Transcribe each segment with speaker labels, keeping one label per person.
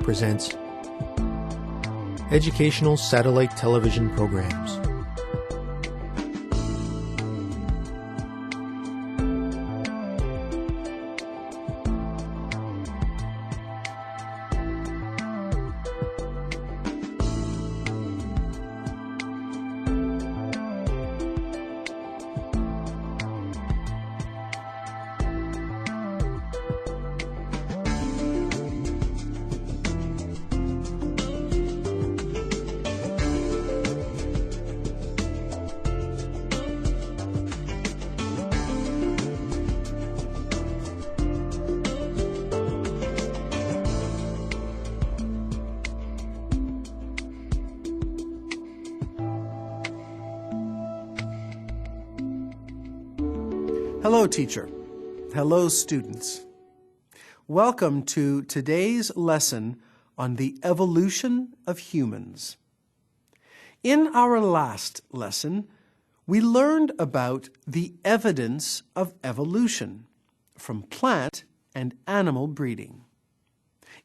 Speaker 1: presents Educational Satellite Television Programs.
Speaker 2: Hello, teacher. Hello, students. Welcome to today's lesson on the evolution of humans. In our last lesson, we learned about the evidence of evolution from plant and animal breeding.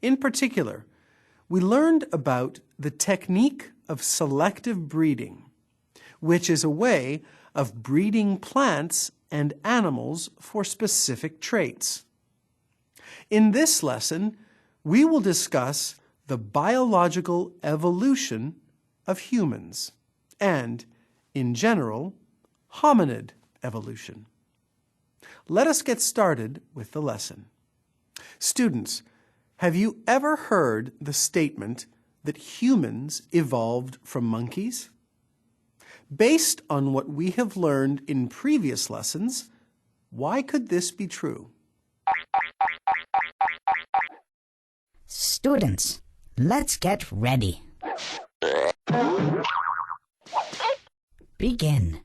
Speaker 2: In particular, we learned about the technique of selective breeding, which is a way of breeding plants and animals for specific traits. In this lesson, we will discuss the biological evolution of humans and, in general, hominid evolution. Let us get started with the lesson. Students, have you ever heard the statement that humans evolved from monkeys? Based on what we have learned in previous lessons, why could this be true?
Speaker 3: Students, let's get ready. Begin.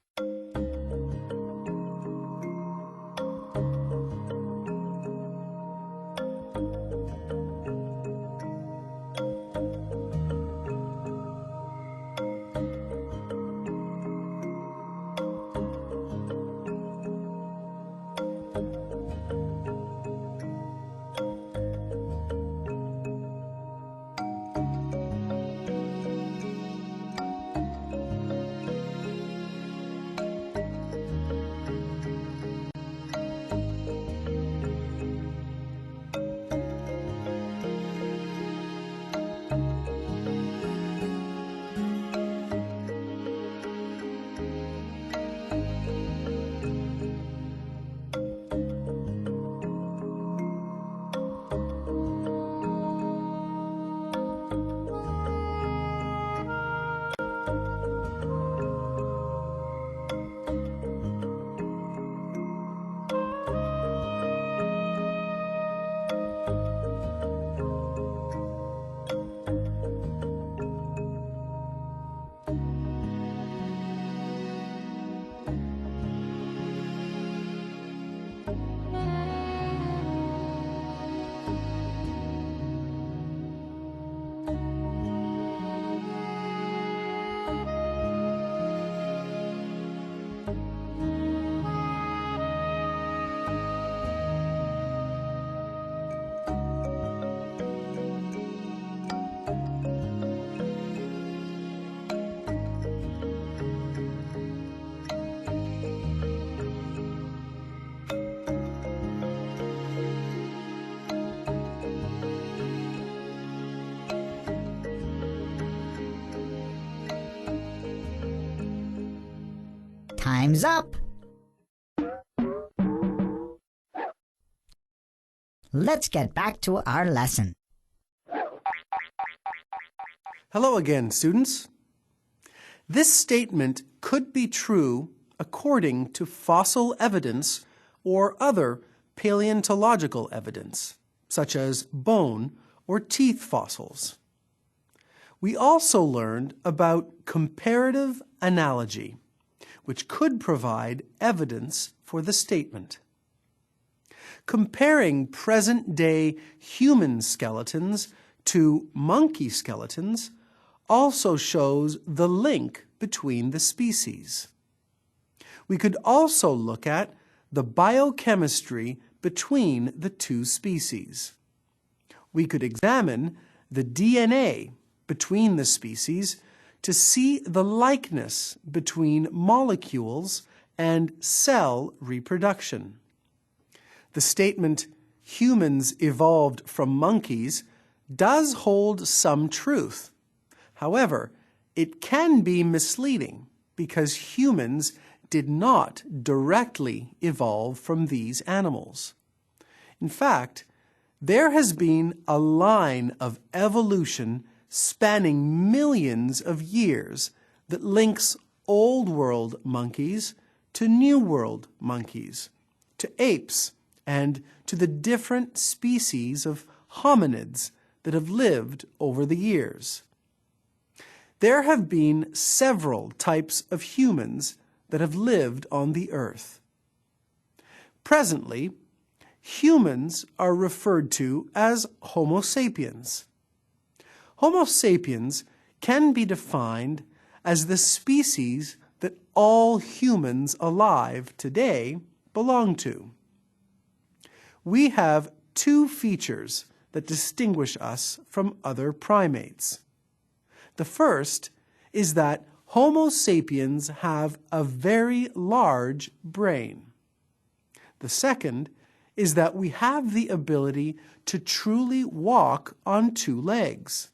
Speaker 3: Time's up. Let's get back to our lesson.
Speaker 2: Hello again, students. This statement could be true according to fossil evidence or other paleontological evidence, such as bone or teeth fossils. We also learned about comparative analogy, which could provide evidence for the statement. Comparing present-day human skeletons to monkey skeletons also shows the link between the species. We could also look at the biochemistry between the two species. We could examine the DNA between the species to see the likeness between molecules and cell reproduction. The statement, "humans evolved from monkeys," does hold some truth. However, it can be misleading because humans did not directly evolve from these animals. In fact, there has been a line of evolution spanning millions of years that links Old World monkeys to New World monkeys, to apes, and to the different species of hominids that have lived over the years. There have been several types of humans that have lived on the earth. Presently, humans are referred to as Homo sapiens. Homo sapiens can be defined as the species that all humans alive today belong to. We have two features that distinguish us from other primates. The first is that Homo sapiens have a very large brain. The second is that we have the ability to truly walk on two legs.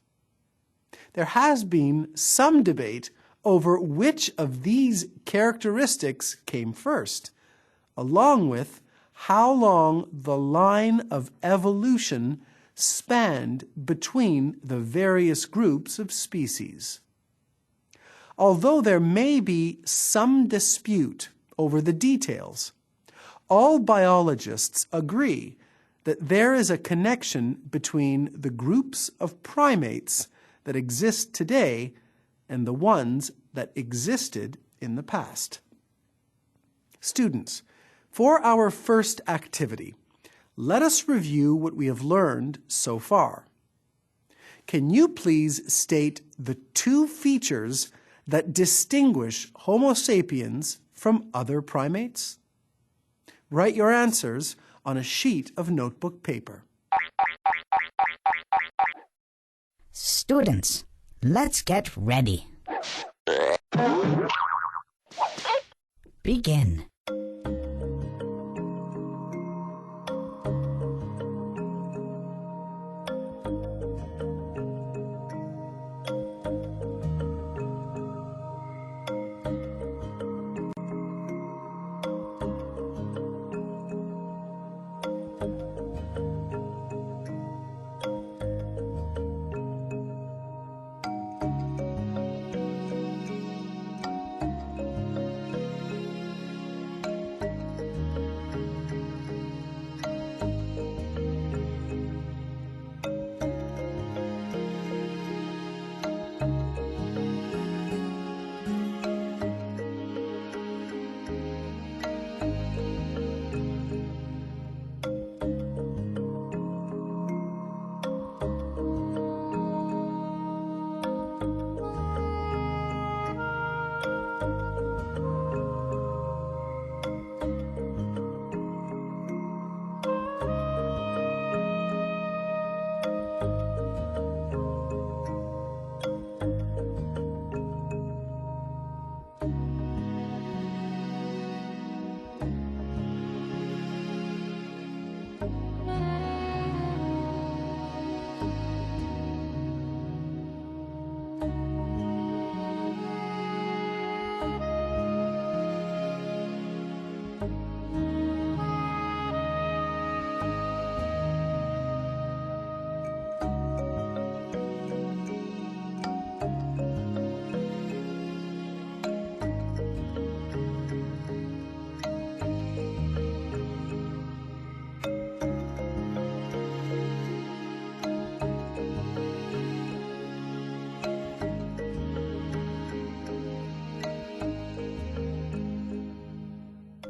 Speaker 2: There has been some debate over which of these characteristics came first, along with how long the line of evolution spanned between the various groups of species. Although there may be some dispute over the details, all biologists agree that there is a connection between the groups of primates that exist today and the ones that existed in the past. Students, for our first activity, let us review what we have learned so far. Can you please state the two features that distinguish Homo sapiens from other primates? Write your answers on a sheet of notebook paper.
Speaker 3: Students, let's get ready. Begin.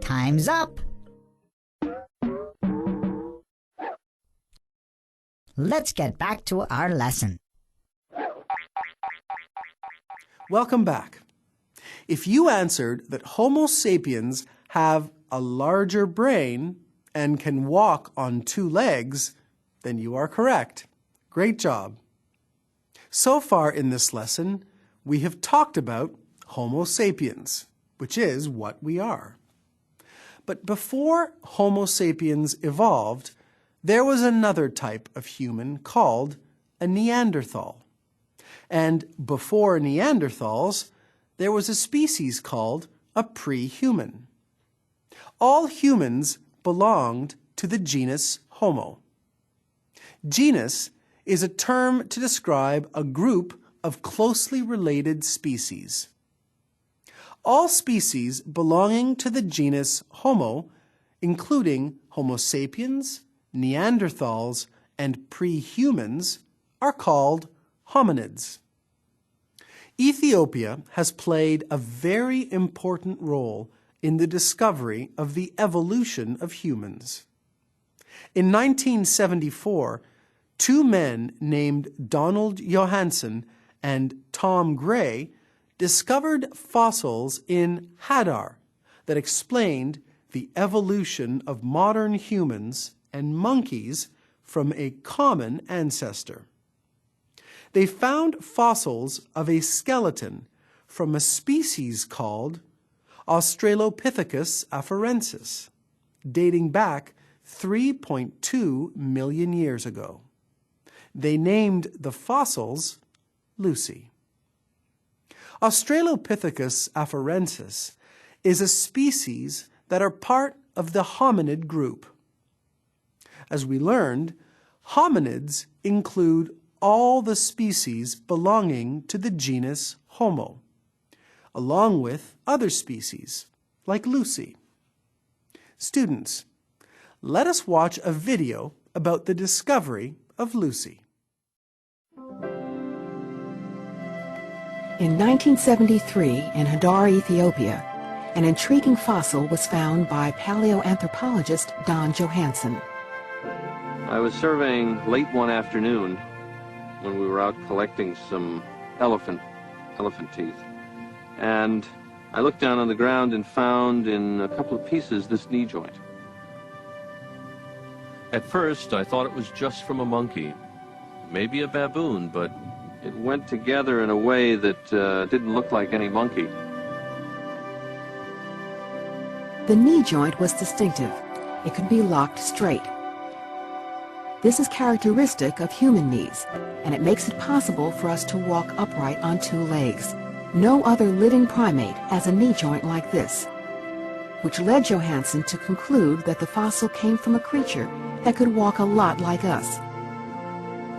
Speaker 3: Time's up. Let's get back to our lesson.
Speaker 2: Welcome back. If you answered that Homo sapiens have a larger brain and can walk on two legs, then you are correct. Great job. So far in this lesson, we have talked about Homo sapiens, which is what we are. But before Homo sapiens evolved, there was another type of human called a Neanderthal. And before Neanderthals, there was a species called a pre-human. All humans belonged to the genus Homo. Genus is a term to describe a group of closely related species. All species belonging to the genus Homo, including Homo sapiens, Neanderthals, and pre-humans, are called hominids. Ethiopia has played a very important role in the discovery of the evolution of humans. In 1974, two men named Donald Johanson and Tom Gray discovered fossils in Hadar that explained the evolution of modern humans and monkeys from a common ancestor. They found fossils of a skeleton from a species called Australopithecus afarensis, dating back 3.2 million years ago. They named the fossils Lucy. Australopithecus afarensis is a species that are part of the hominid group. As we learned, hominids include all the species belonging to the genus Homo, along with other species like Lucy. Students, let us watch a video about the discovery of Lucy.
Speaker 4: In 1973, in Hadar, Ethiopia, an intriguing fossil was found by paleoanthropologist Don Johanson.
Speaker 5: I was surveying late one afternoon when we were out collecting some elephant teeth. And I looked down on the ground and found in a couple of pieces this knee joint.
Speaker 6: At first, I thought it was just from a monkey, maybe a baboon, but
Speaker 5: it went together in a way that didn't look like any monkey.
Speaker 4: The knee joint was distinctive. It could be locked straight. This is characteristic of human knees, and it makes it possible for us to walk upright on two legs. No other living primate has a knee joint like this, which led Johanson to conclude that the fossil came from a creature that could walk a lot like us,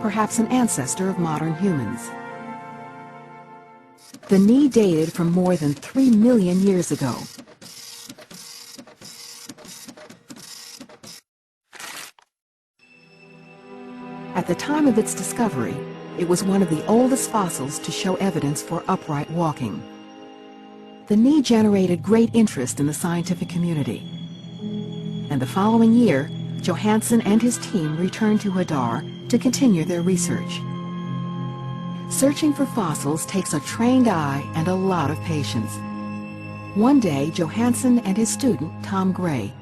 Speaker 4: perhaps an ancestor of modern humans. The knee dated from more than 3 million years ago. At the time of its discovery, it was one of the oldest fossils to show evidence for upright walking. The knee generated great interest in the scientific community, and the following year, Johanson and his team returned to Hadar to continue their research. Searching for fossils takes a trained eye and a lot of patience. One day, Johanson and his student, Tom Gray,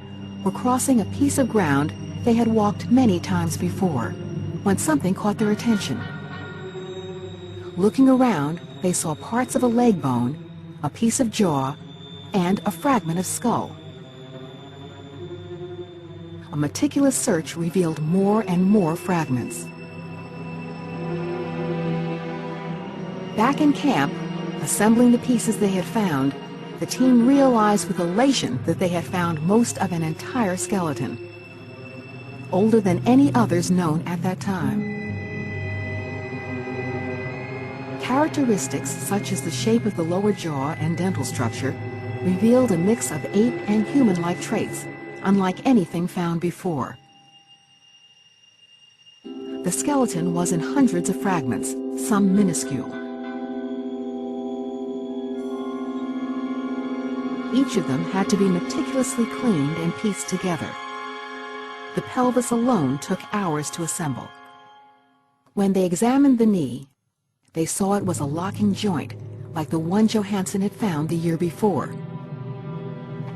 Speaker 4: were crossing a piece of ground they had walked many times before, when something caught their attention. Looking around, they saw parts of a leg bone, a piece of jaw, and a fragment of skull. A meticulous search revealed more and more fragments. Back in camp, assembling the pieces they had found, the team realized with elation that they had found most of an entire skeleton, older than any others known at that time. Characteristics such as the shape of the lower jaw and dental structure revealed a mix of ape and human-like traits, unlike anything found before. The skeleton was in hundreds of fragments, some minuscule. Each of them had to be meticulously cleaned and pieced together. The pelvis alone took hours to assemble. When they examined the knee, they saw it was a locking joint, like the one Johanson had found the year before.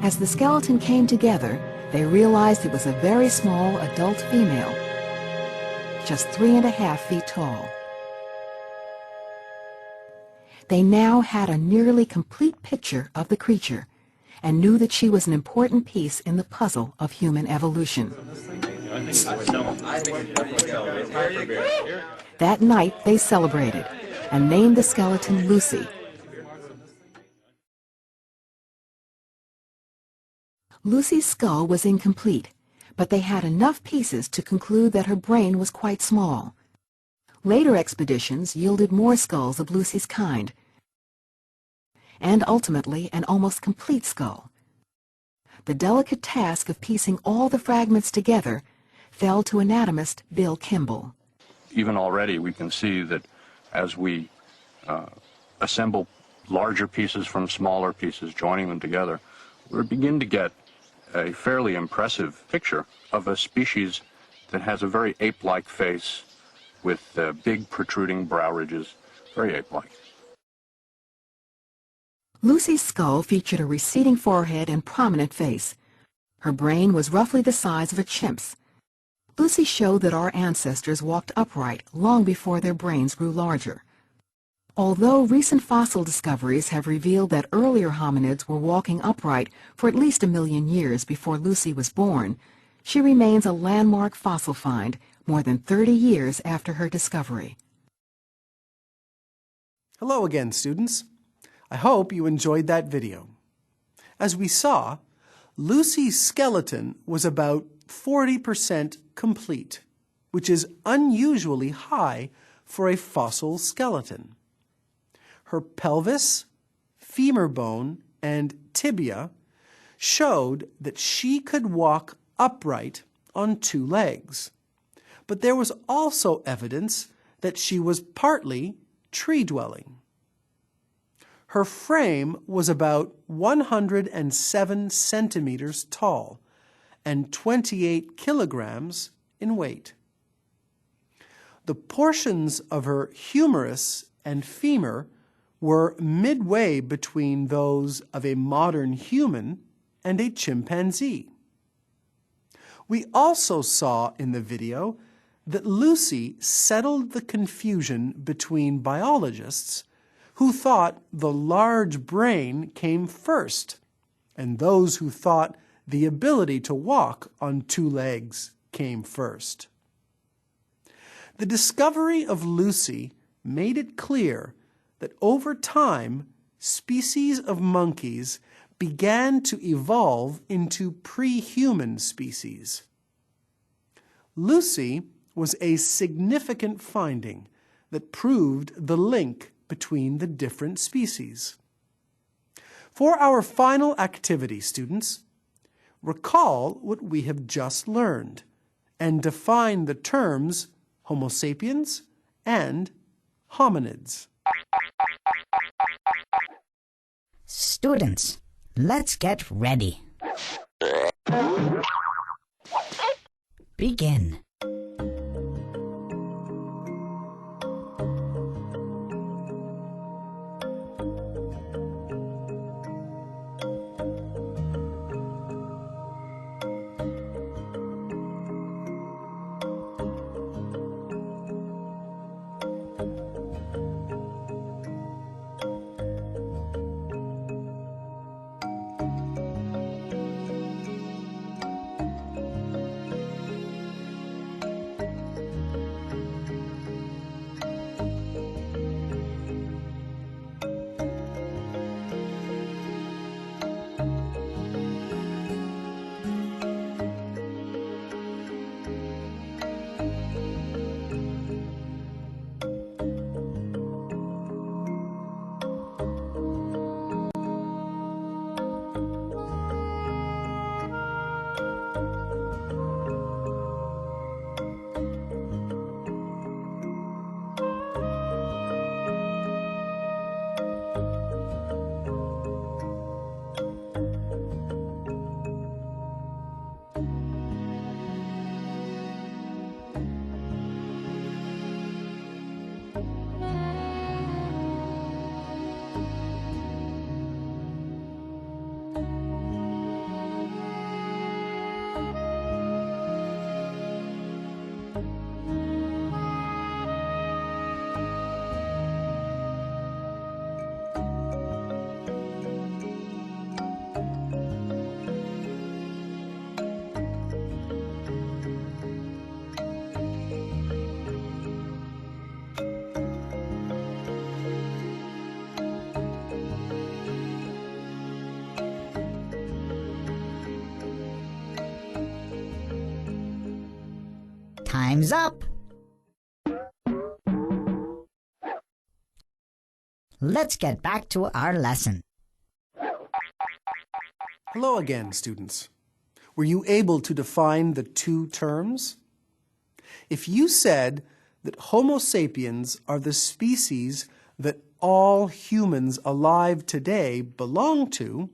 Speaker 4: As the skeleton came together, they realized it was a very small adult female, just 3.5 feet tall. They now had a nearly complete picture of the creature and knew that she was an important piece in the puzzle of human evolution. That night they celebrated and named the skeleton Lucy. Lucy's skull was incomplete, but they had enough pieces to conclude that her brain was quite small. Later expeditions yielded more skulls of Lucy's kind, and ultimately an almost complete skull. The delicate task of piecing all the fragments together fell to anatomist Bill Kimball.
Speaker 7: Even already we can see that as we assemble larger pieces from smaller pieces, joining them together, we begin to get a fairly impressive picture of a species that has a very ape-like face with big protruding brow ridges, very ape-like.
Speaker 4: Lucy's skull featured a receding forehead and prominent face. Her brain was roughly the size of a chimp's. Lucy showed that our ancestors walked upright long before their brains grew larger. Although recent fossil discoveries have revealed that earlier hominids were walking upright for at least 1 million years before Lucy was born, she remains a landmark fossil find more than 30 years after her discovery.
Speaker 2: Hello again, students. I hope you enjoyed that video. As we saw, Lucy's skeleton was about 40% complete, which is unusually high for a fossil skeleton. Her pelvis, femur bone, and tibia showed that she could walk upright on 2 legs. But there was also evidence that she was partly tree-dwelling. Her frame was about 107 centimeters tall and 28 kilograms in weight. The portions of her humerus and femur were midway between those of a modern human and a chimpanzee. We also saw in the video that Lucy settled the confusion between biologists who thought the large brain came first and those who thought the ability to walk on 2 legs came first. The discovery of Lucy made it clear that over time, species of monkeys began to evolve into pre-human species. Lucy was a significant finding that proved the link between the different species. For our final activity, students, recall what we have just learned and define the terms Homo sapiens and hominids.
Speaker 3: Students, let's get ready. Begin. Time's up. Let's get back to our lesson.
Speaker 2: Hello again, students. Were you able to define the two terms? If you said that Homo sapiens are the species that all humans alive today belong to,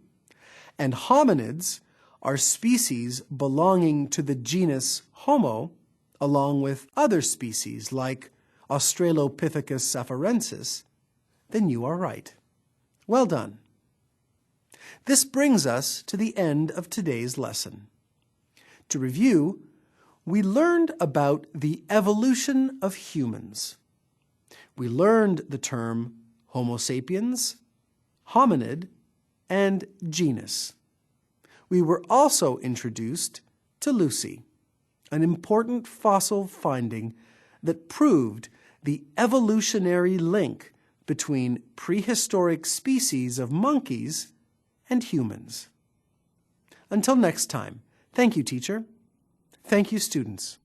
Speaker 2: and hominids are species belonging to the genus Homo, along with other species like Australopithecus afarensis, then you are right. Well done. This brings us to the end of today's lesson. To review, we learned about the evolution of humans. We learned the term Homo sapiens, hominid, and genus. We were also introduced to Lucy, an important fossil finding that proved the evolutionary link between prehistoric species of monkeys and humans. Until next time, thank you, teacher. Thank you, students.